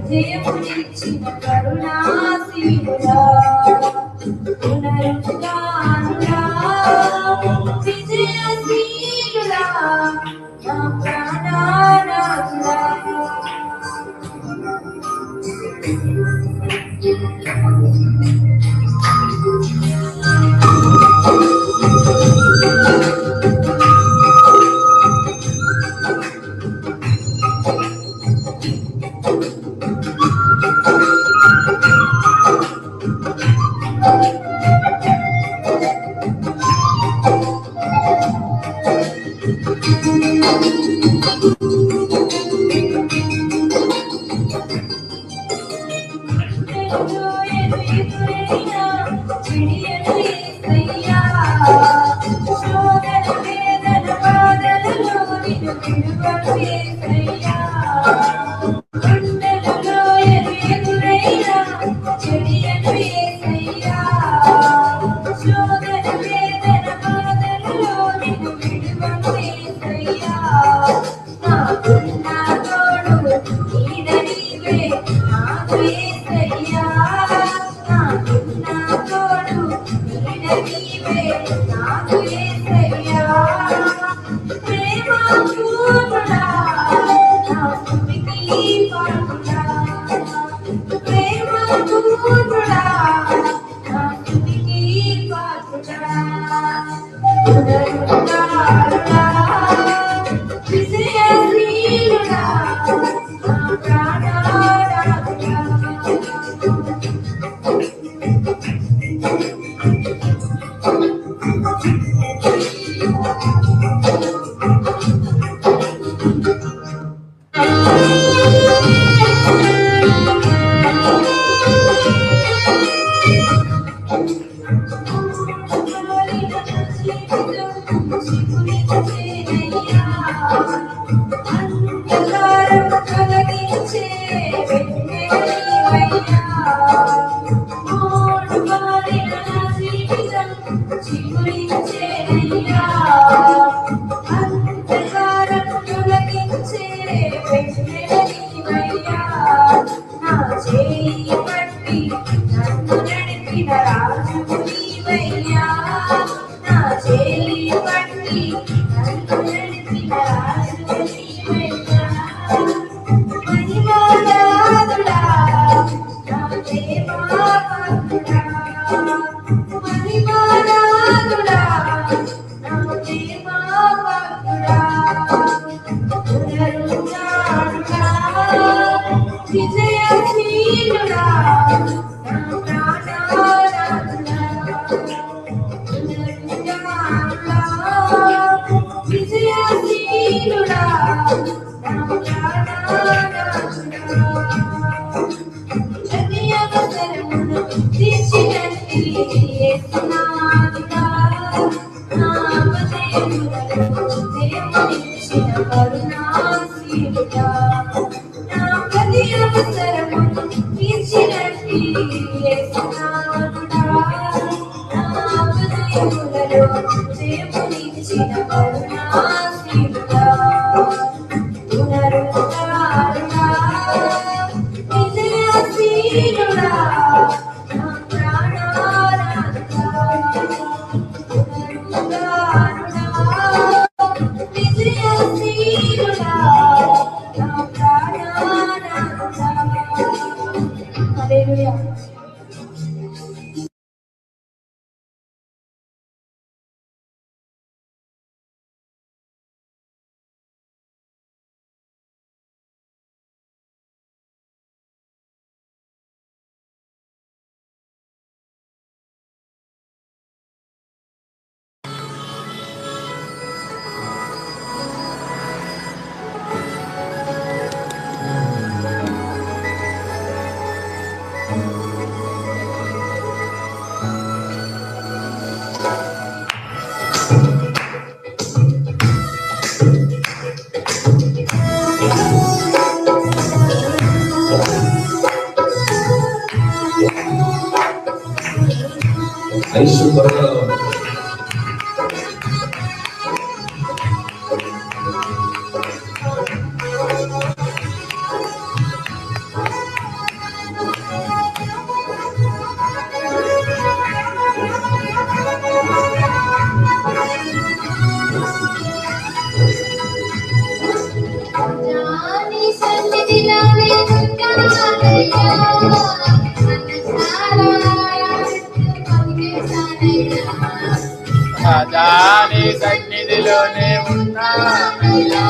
జయమునిచ్చిన కరుణాశీలుడా పునరుద్ధానుడా విజయశీలుడా నా ప్రాణనాథుడా ఐసు త్వరగా రాజాని సన్నిధిలోనే ఉన్నానయ్యా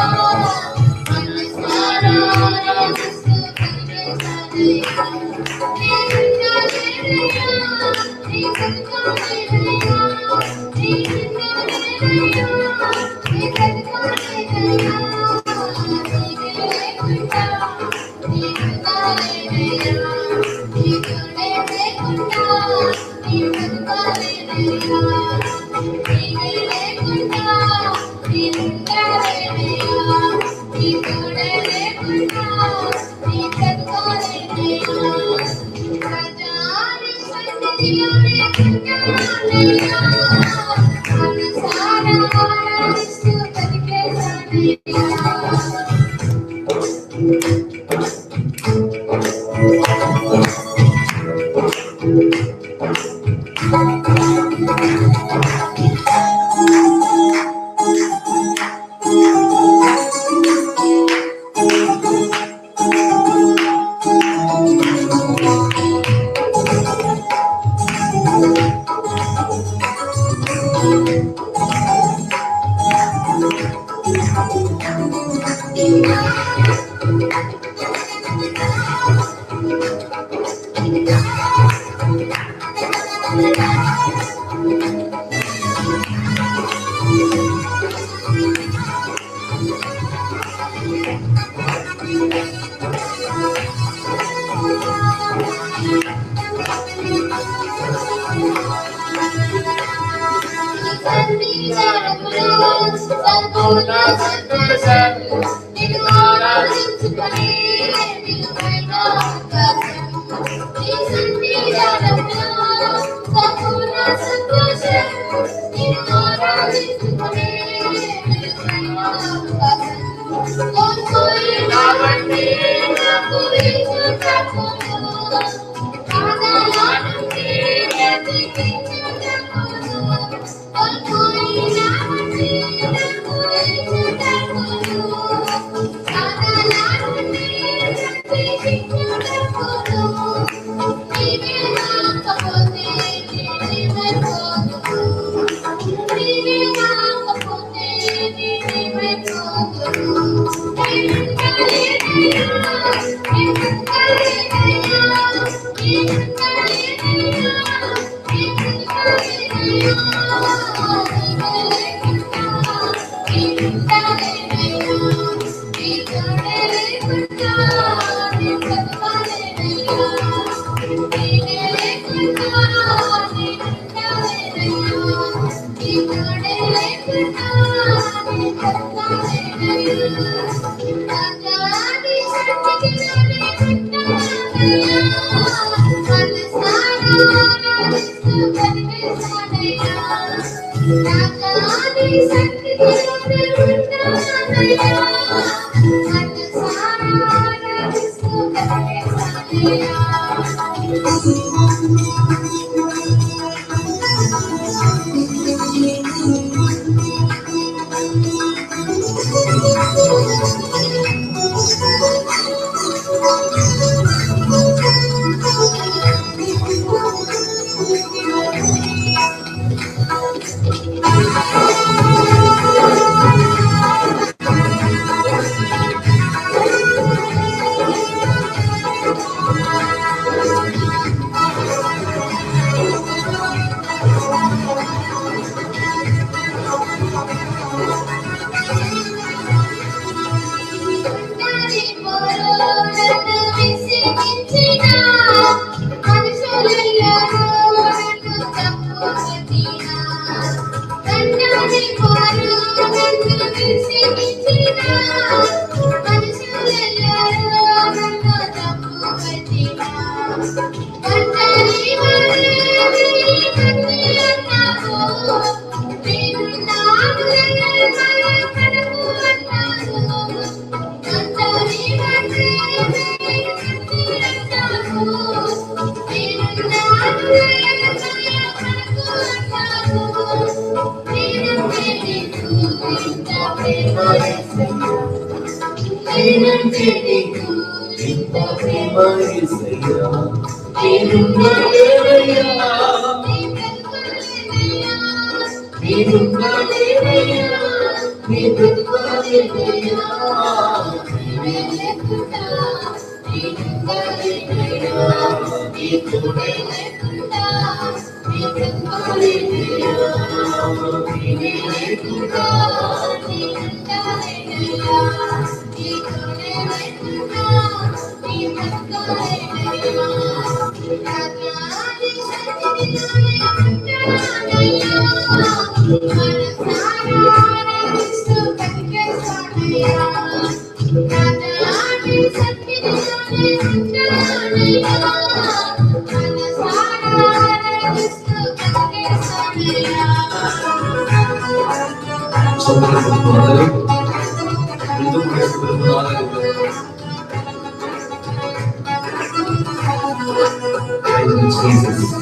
Jesus.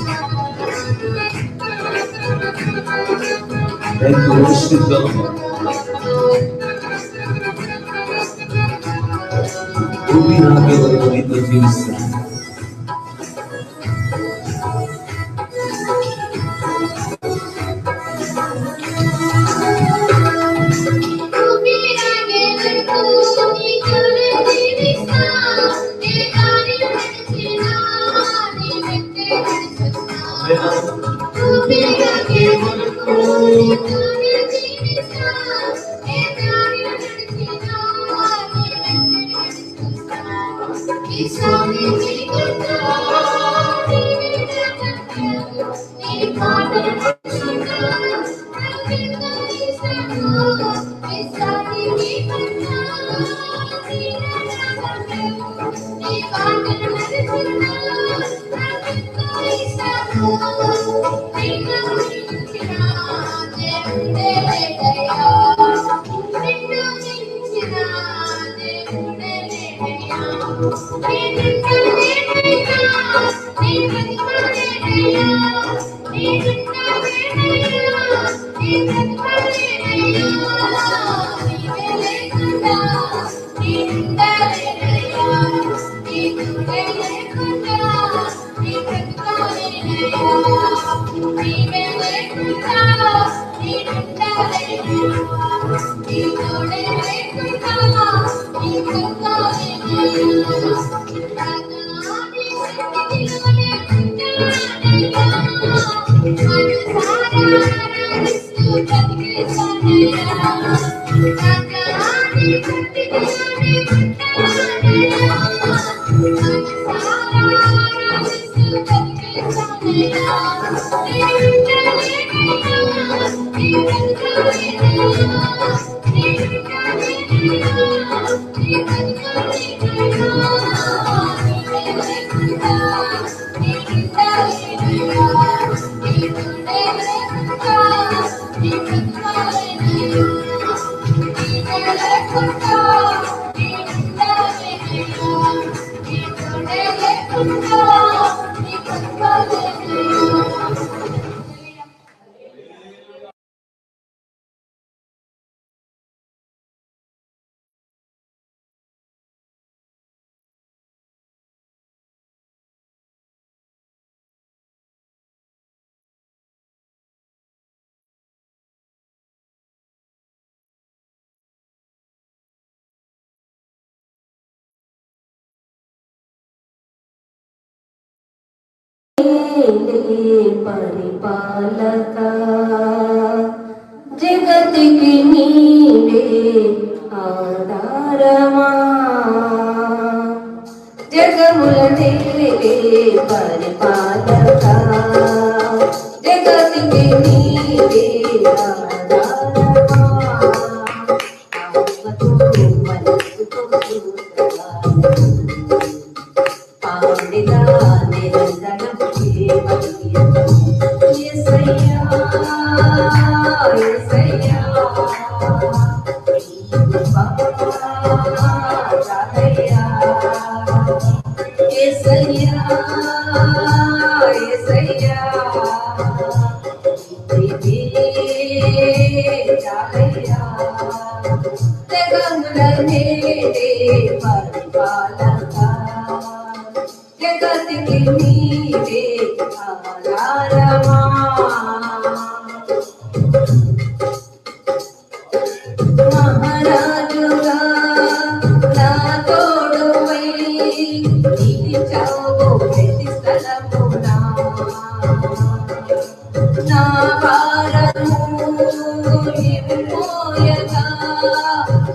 Thank you, worship God. భూమి నాకే వరకు నీతో జీవిస్తాను. పరిపాలక జగతికి నీవే ఆధారమా జగముల దేవే పరిపాలక జగతికి నీవే ఆధారమా మనసుతో పాడిదా నిరంతరం యేసయ్యా యేసయ్యా యేసయ్యా యేసయ్యా ఏసయ్యా చాలయ్యా జగముల నేడే పరిపాలక జగతికి నీవే ఆధారమా మహారాజుగా నా తోడువై నిలిచావు ప్రతి స్థలమునా నా భారము నీవు మోయగా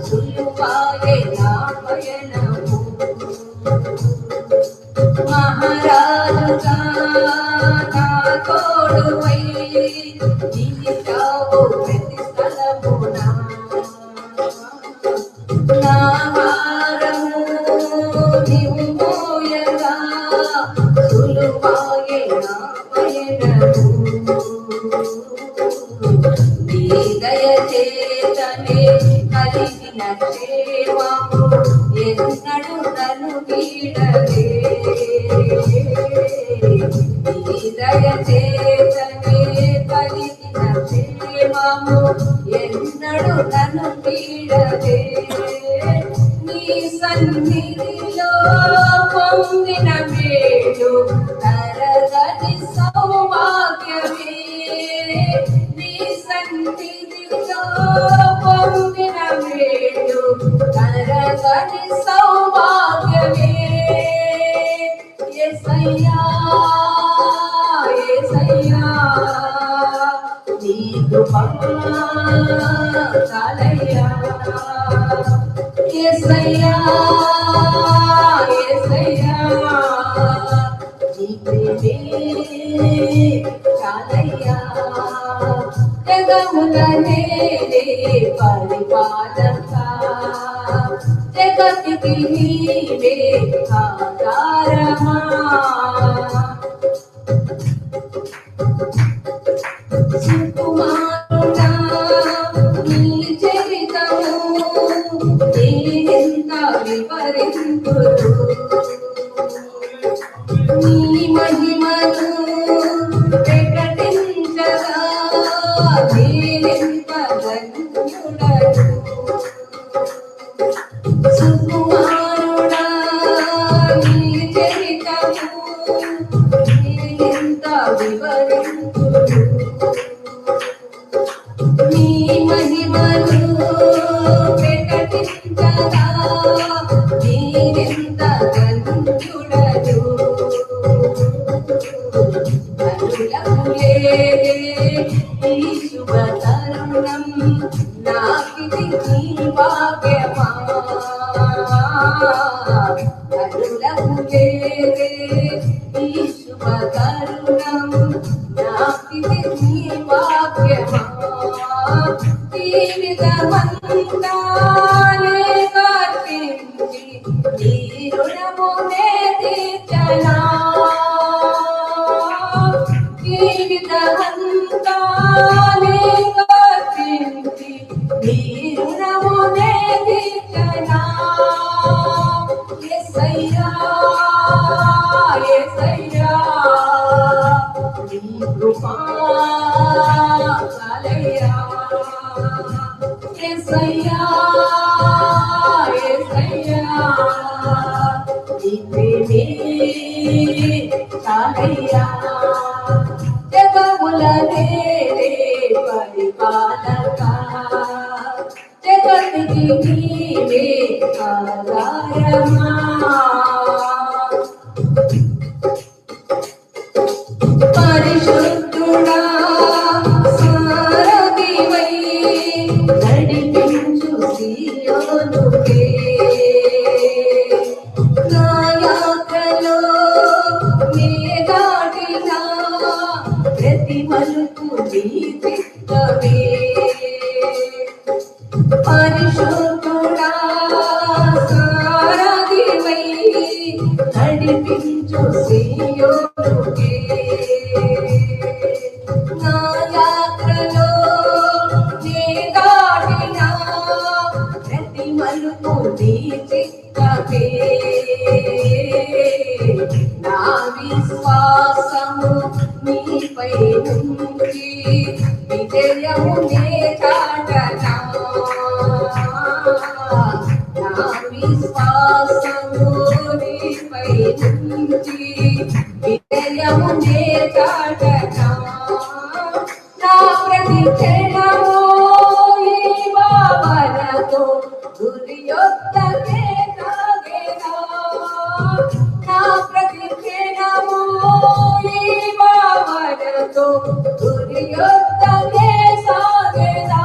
సులువాయే నా పయనము మహారాజుగా నా తోడువై నిలిచావు ప్రతి స్థలమునా నా భారము నీవు మోయగా సులువాయే నా పయనము నీ దయ చేతనే కలిగిన క్షేమము ఎన్నడు నన్ను వీడలే నీ దయ చేతనే కలిగిన క్షేమము ఎన్నడు నన్ను వీడలే నీ సన్నిధిలో పొందిన మేలు తరగని సౌభాగ్యమే నీ సన్నిధిలో పొందిన మేలు తరగని సౌభాగ్యమే యేసయ్యా యేసయ్యా నీ కృపా చాలయ్యా యేసయ్యా యేసయ్యా నీ ప్రేమే చాలయ్యా జగముల నేడే పరిపాలక జగతికి నీవే ఆధారమా సుకుమారుడా నీ చరితము నేనెంత వివరింతును నీ మహిమను ప్రకటించగా నేనెంత ధన్యుడను సుకుమారుడా నీ చరితము నేనెంత వివరింతును నీ మహిమను ప్రకటించగా నేనెంత ధన్యుడను కనులకు లేదే ఈ శుభ తరుణం నాకిది నీ భాగ్యమా కనులకు లేదే ఈ శుభ తరుణం నాకిది నీ భాగ్యమా జీవితమంతా నే కర్తించి నీ రుణమునే తీర్చనా జీవితమంతా నే కర్తించి నీ రుణమునే తీర్చనా యేసయ్యా యేసయ్యా నీ కృపా చాలయ్యా యేసయ్యా యేసయ్యా నీ ప్రేమే చాలయ్యా జగముల నేడే పరిపాలక జగతికి నీవే ఆధారమా పరిశుద్ధుడా సారథివై నడిపించు సీయోనుకే నా యాత్రలో నే దాటిన ప్రతి మలుపు నీ చిత్తమే పరిశుద్ధుడా సారథివై నడిపించు సీయోనుకే నా యాత్రలో నే దాటిన ప్రతి మలుపు నీ చిత్తమే నా విశ్వాసము నీపై నుంచి విజయమునే చాటనా నా విశ్వాసము నీపై నుంచి విజయమునే చాటనా నా ప్రతి క్షణము ఈ భావనతో దుర్యోత్తకే సాగేనా నా ప్రతి క్షణము ఈ భావనతో దుర్యోత్తకే సాగేనా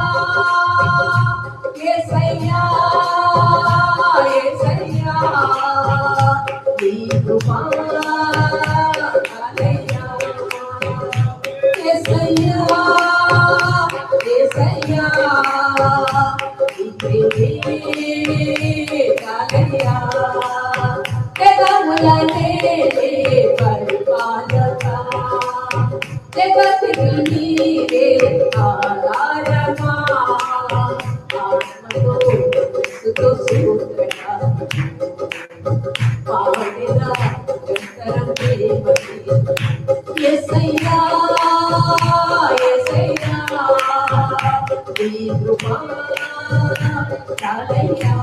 యేసయ్యా యేసయ్యా నీ కృపా యేసయ్యా యేసయ్యా నీ ప్రేమే చాలయ్యా జగములనే పరిపాలక జగతికి నీవే ఆధారమా ఆత్మతో మనసుతో సూత్రగా పాడిన నిరంతరం ప్రేమకి యేసయ్యా యేసయ్యా నీ కృపా చాలయ్యా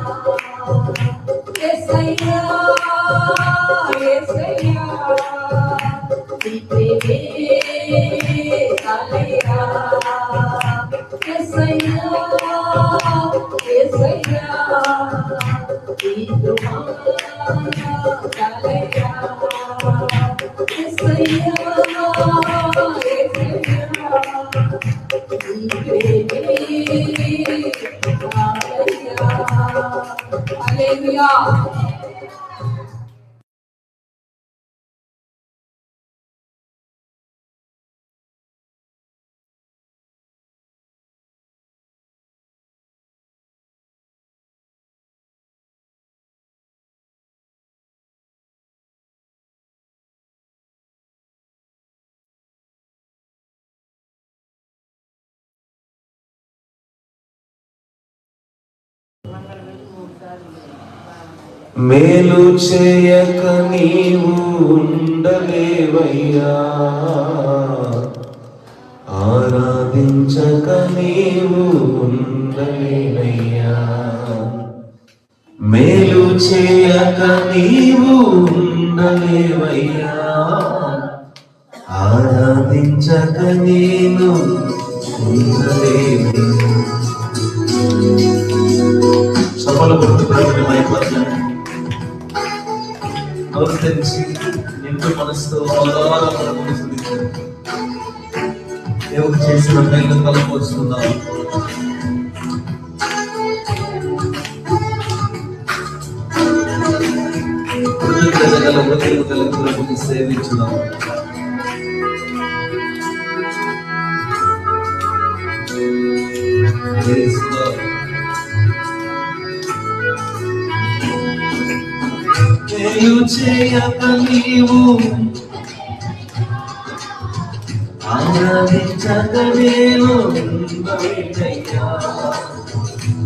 యేసయ్యా యేసయ్యా నీ ప్రేమే చాలయ్యా యేసయ్యా యేసయ్యా నీ కృపా చాలయ్యా యేసయ్యా హల్లెలూయా మేలు చేయక నీవు ఉండలేవయ్యా, ఆరాధించక నీవు ఉండలేవయ్యా. మేలు చేయక నీవు ఉండలేవయ్యా, ఆరాధించక నేను ఉండలేవయ్యా. సఫల అయిపోతున్నాను నమస్కరించి ఎంతో మనసుతో దేవుడు చేసిన మేలు కలపొస్తున్నాం. సేవించున్నాం. మేలు చేయక నీవు ఆరాధించక నేను ఉండలేనయ్యా,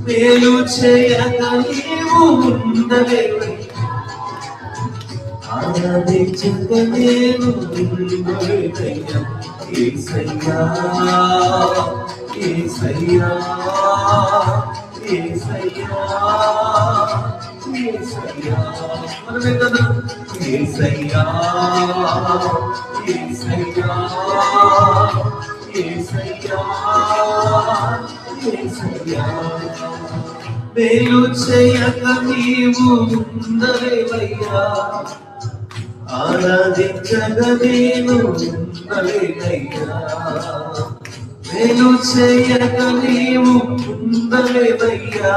మేలు చేయక నీవు ఉండలేనయ్యా, ఆరాధించక నేను ఉండలేనయ్యా. యేసయ్యా యేసయ్యా యేసయ్యా యేసయ్యా మనమే కదా. యేసయ్యా యేసయ్యా యేసయ్యా యేసయ్యా మేలు చేయక నీవు ఉండలేవయ్యా, ఆరాధించక నేను ఉండలేనయ్యా, మేలు చేయక నీవు ఉండలేవయ్యా,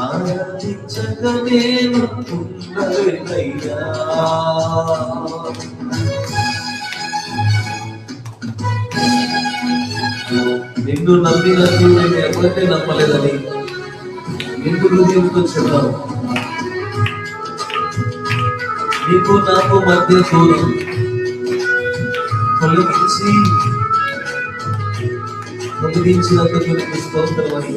ఆరాధించక నేను ఉండలేనయ్యా. నిన్ను నమ్మిన నేను ఎవరిని నమ్మలేదని నిన్ను హృదయంతో చెప్తాను. నీకు నాకు మధ్య దూరం తొలగించినందుకు నీకు స్తోత్రమని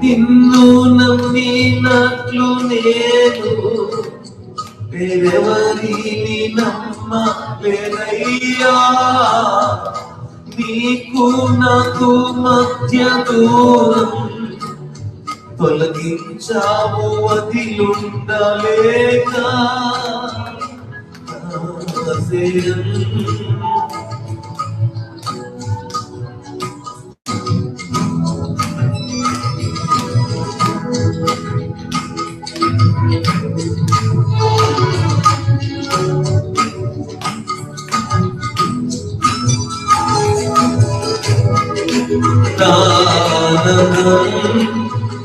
నిన్ను నమ్మినట్లు నేను వేరెవరిని నమ్మలేనయ్యా. నీకు నాకు మధ్య దూరం తొలగించావు వదిలుండలేక.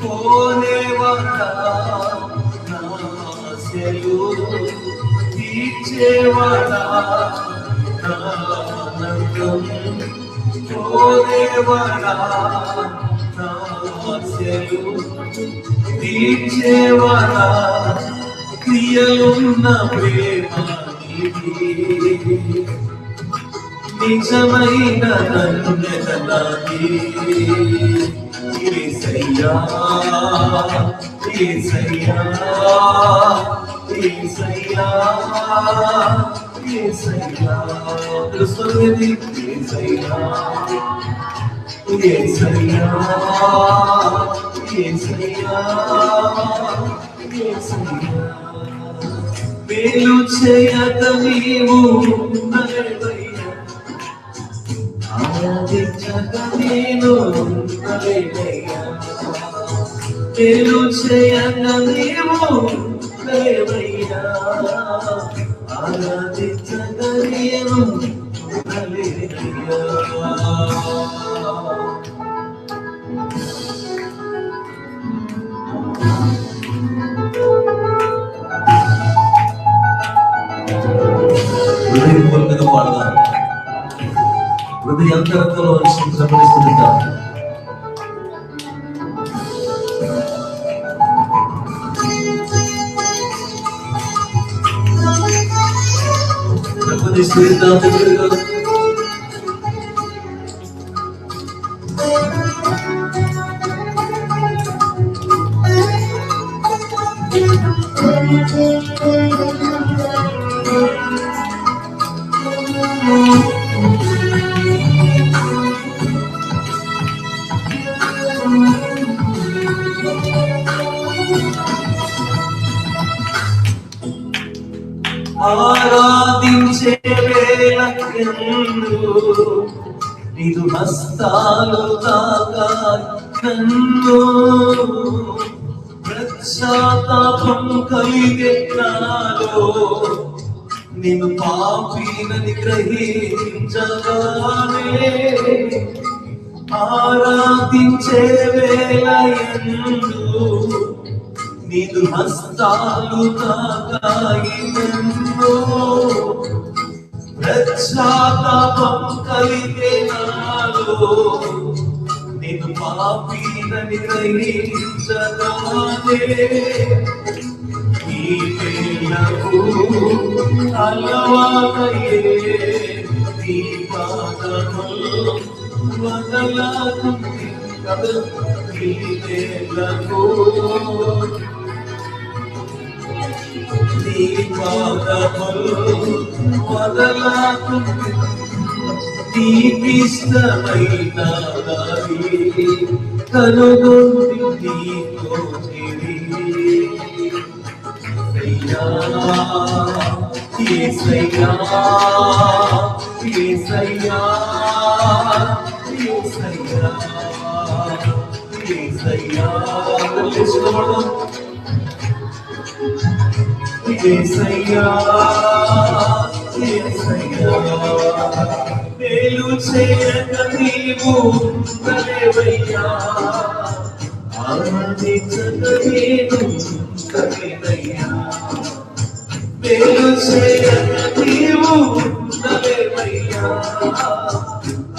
కోరేవాడా నాశలు తీర్చేవాడా నానందం కోరేవాడా నాశలు తీర్చేవాడా క్రియలున్న ప్రేమ నిజమైన ధన్యతనాది. యేసయ్యా యేసయ్యా యేసయ్యా యేసయ్యా క్రిస్తుని యేసయ్యా యేసయ్యా యేసయ్యా యేసయ్యా. మేలు చేయక నీవు ఉండలేవయ్యా. ఆరాధించక నేను ఉండలేవయ్యా. మేలు చేయక నీవు ఉండలేవయ్యా. ఆరాధించక నేను ఉండలేవయ్యా. హృదయపూర్వకంగా పాడదాం. హృదయాంతరంగంలో సంతృప్తిస్తుంటాం. ఆరాధించే వేళ నీదు హస్తాలు తాకాయి నన్ను. పశ్చాత్తాపం కలిగే నాలో నేను పాపినని గ్రహించగానే. ఆరాధించే వేళ నీదు హస్తాలు తాకాయి నన్ను. పశ్చాత్తాపం కలిగే నాలో నేను పాపినని గ్రహించగానే. ఈ వేళకు అలవాటయ్యే నీ పాదములు వదలకుంది కదా. ఈ వేళకు నీ పాదములు వదలకుంది. నీకిష్టమైన దారి కనుగొంది నీతో చేరి. యేసయ్యా యేసయ్యా యేసయ్యా యేసయ్యా యేసయ్యా యేసయ్యా. మేలు చేయక నీవు ఉండలేవయ్యా. ఆరాధించక నేను ఉండలేనయ్యా. మేలు చేయక నీవు ఉండలేవయ్యా.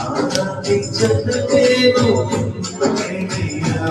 ఆరాధించక నేను ఉండలేనయ్యా.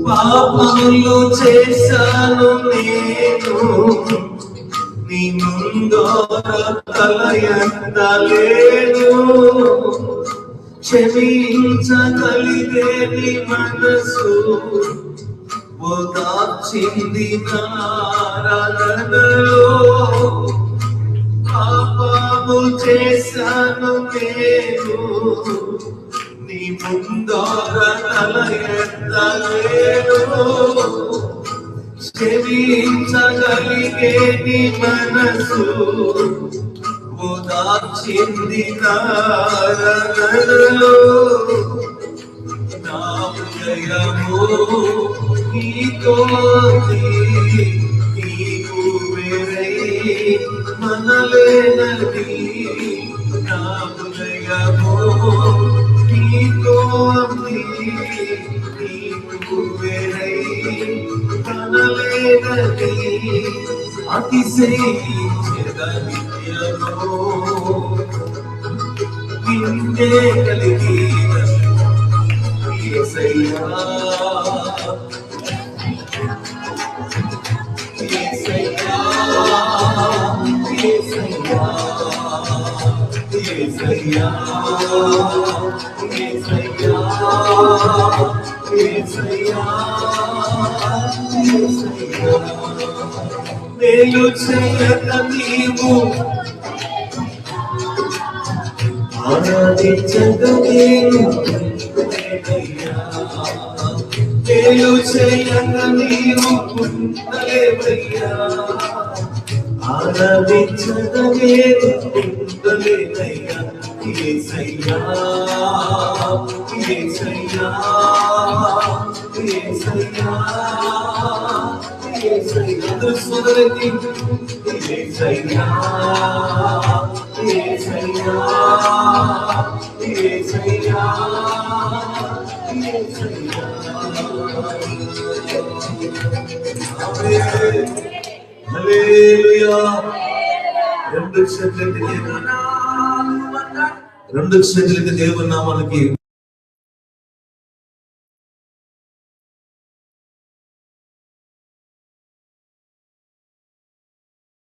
పాపములు చేశాను నేను, నీ ముందర తల ఎత్తలేను. క్షమించగలిగే నీ మనసు ఓదార్చింది నారాధనలో. పాపము చేశాను నేను, నీ ముందర తల ఎత్తలేను. క్షమించగలిగే నీ మనసు ఓదార్చింది నారాధనలో. నా హృదయము నీతో నీకు వేరై మనలేనది. నా హృదయము నీతో నీకు వేరై మనలేనది. అతిశయించదనిత్యము నిన్నే కలిగిన యేసయ్యా, యేసయ్యా, యేసయ్యా, యేసయ్యా, యేసయ్యా, యేసయ్యా, యేసయ్యా. మేలు చేయక నీవు ఆరాధించక నేను, మేలు చేయక నీవు ఉండలేవయ్యా. ఆరాధించక నేను ఉండలేనయ్యా. యేసయ్యా, యేసయ్యా, యేసయ్యా, యేసయ్యా. సోదరుని యేసయ్యా, యేసయ్యా, యేసయ్యా, యేసయ్యా. ఆమేన్, హల్లెలూయా. రెండు చేతులెత్తి దేవుని నామానికి